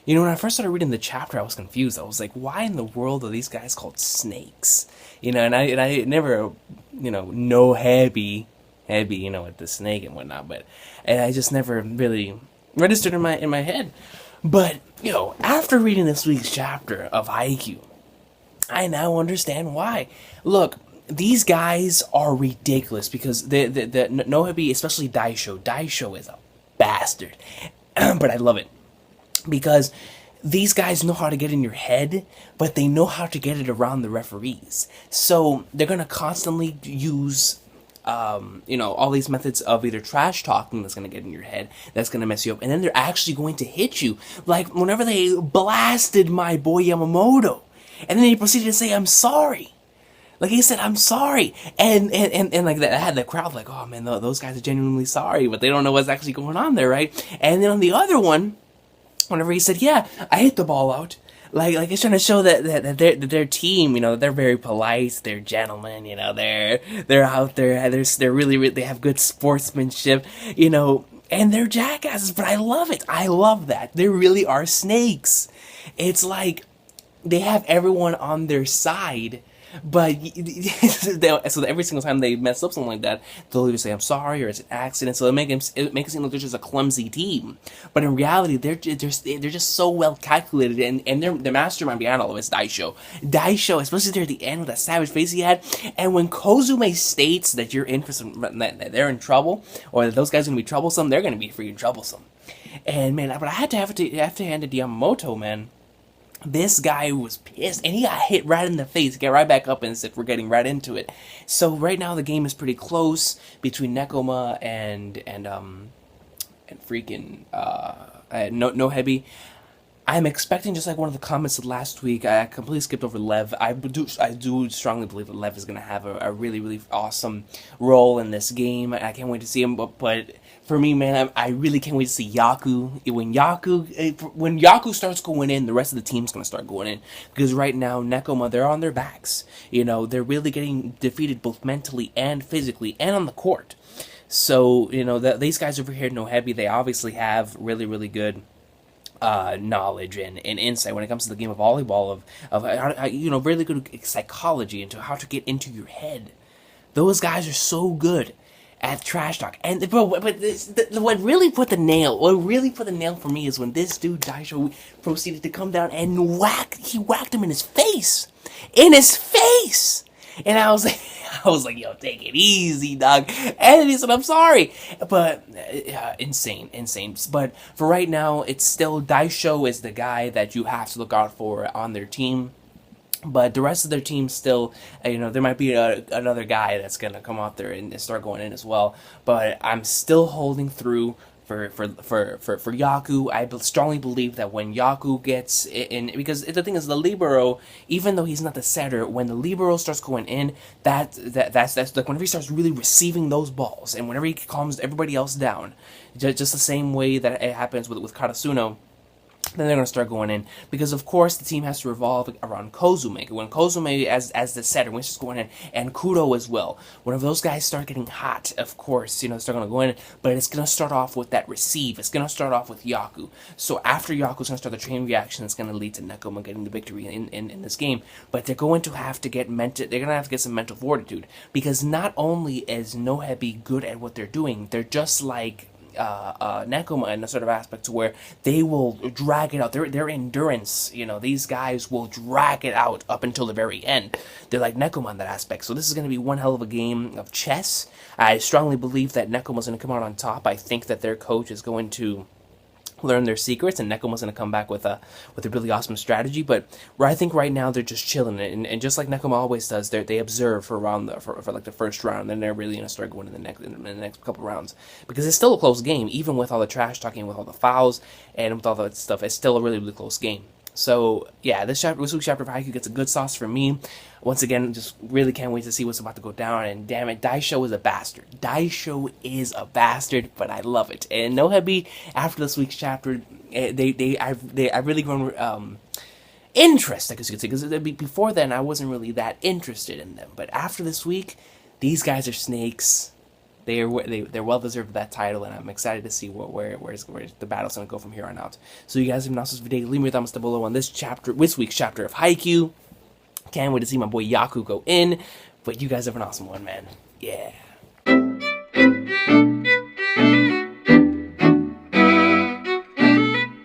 You know, when I first started reading the chapter, I was confused. I was like, why in the world are these guys called snakes? You know, and I never, no heavy, with the snake and whatnot, but and I just never really registered in my head. But after reading this week's chapter of Haikyu, I now understand why. Look, these guys are ridiculous because the Nohebi, especially Daisho is a bastard, but I love it because these guys know how to get in your head, but they know how to get it around the referees. So they're gonna constantly use, all these methods of either trash talking that's gonna get in your head, that's gonna mess you up, and then they're actually going to hit you. Like whenever they blasted my boy Yamamoto, and then he proceeded to say, "I'm sorry." Like he said, "I'm sorry," and like that, I had the crowd like, "Oh man, those guys are genuinely sorry," but they don't know what's actually going on there, right? And then on the other one, whenever he said, "Yeah, I hit the ball out," like it's trying to show that their team, they're very polite, they're gentlemen, they're out there, they're really they have good sportsmanship, and they're jackasses. But I love it. I love that they really are snakes. It's like they have everyone on their side. But so every single time they mess up something like that, they'll either say I'm sorry or it's an accident. So it makes it seem like they're just a clumsy team. But in reality, they're just so well calculated, and their mastermind behind all of it is Daisho, especially there at the end with that savage face he had. And when Kozume states that you're in for that they're in trouble, or that those guys are gonna be troublesome, they're gonna be freaking troublesome. And man, but I have to hand it to Yamamoto, man. This guy was pissed, and he got hit right in the face. Get right back up and said, "We're getting right into it." So right now the game is pretty close between Nekoma and freaking no Heavy. I'm expecting, just like one of the comments of last week, I completely skipped over Lev. I do strongly believe that Lev is going to have a really, really awesome role in this game. I can't wait to see him, but for me, man, I really can't wait to see Yaku. When Yaku starts going in, the rest of the team's going to start going in. Because right now, Nekoma, they're on their backs. They're really getting defeated both mentally and physically and on the court. So, these guys over here, No Heavy, they obviously have really, really good knowledge and insight when it comes to the game of volleyball, of really good psychology into how to get into your head. Those guys are so good at trash talk. And what really put the nail for me is when this dude Daisho proceeded to come down and whacked him in his face, and I was like, yo, take it easy, dog. And he said, I'm sorry. But, insane. But for right now, it's still, Daisho is the guy that you have to look out for on their team. But the rest of their team still, there might be another guy that's going to come out there and start going in as well. But I'm still holding through for Yaku. I strongly believe that when Yaku gets in, because the thing is, the libero, even though he's not the setter, when the libero starts going in, that's like whenever he starts really receiving those balls, and whenever he calms everybody else down, just the same way that it happens with Karasuno. Then they're going to start going in, because of course the team has to revolve around Kozume. When Kozume as the setter, when she's going in, and Kudo as well. Whenever those guys start getting hot, of course, they're going to go in, but it's going to start off with that receive. It's going to start off with Yaku. So after Yaku's going to start the chain reaction, it's going to lead to Nekoma getting the victory in this game. But they're going to have to get some mental fortitude, because not only is Nohebi good at what they're doing, they're just like Nekoma in a sort of aspect to where they will drag it out. Their endurance, these guys will drag it out up until the very end. They're like Nekoma in that aspect. So this is going to be one hell of a game of chess. I strongly believe that Nekoma's going to come out on top. I think that their coach is going to learn their secrets, and Nekoma's going to come back with a really awesome strategy. But I think right now they're just chilling, and just like Nekoma always does, they observe for like the first round, and then they're really going to start going in the next couple rounds, because it's still a close game, even with all the trash talking, with all the fouls, and with all that stuff. It's still a really, really close game. So yeah, this week's chapter of Haikyu gets a good sauce from me. Once again, just really can't wait to see what's about to go down. And damn it, Daisho is a bastard. Daisho is a bastard, but I love it. And Nohebi, after this week's chapter, I've really grown interest, I guess you could say, because before then I wasn't really that interested in them. But after this week, these guys are snakes. they're well deserved that title, and I'm excited to see where the battle's gonna go from here on out. So you guys have announced this video. Leave me your thumbs down below on this week's chapter of Haikyu. Can't wait to see my boy Yaku go in. But you guys have an awesome one, man. Yeah.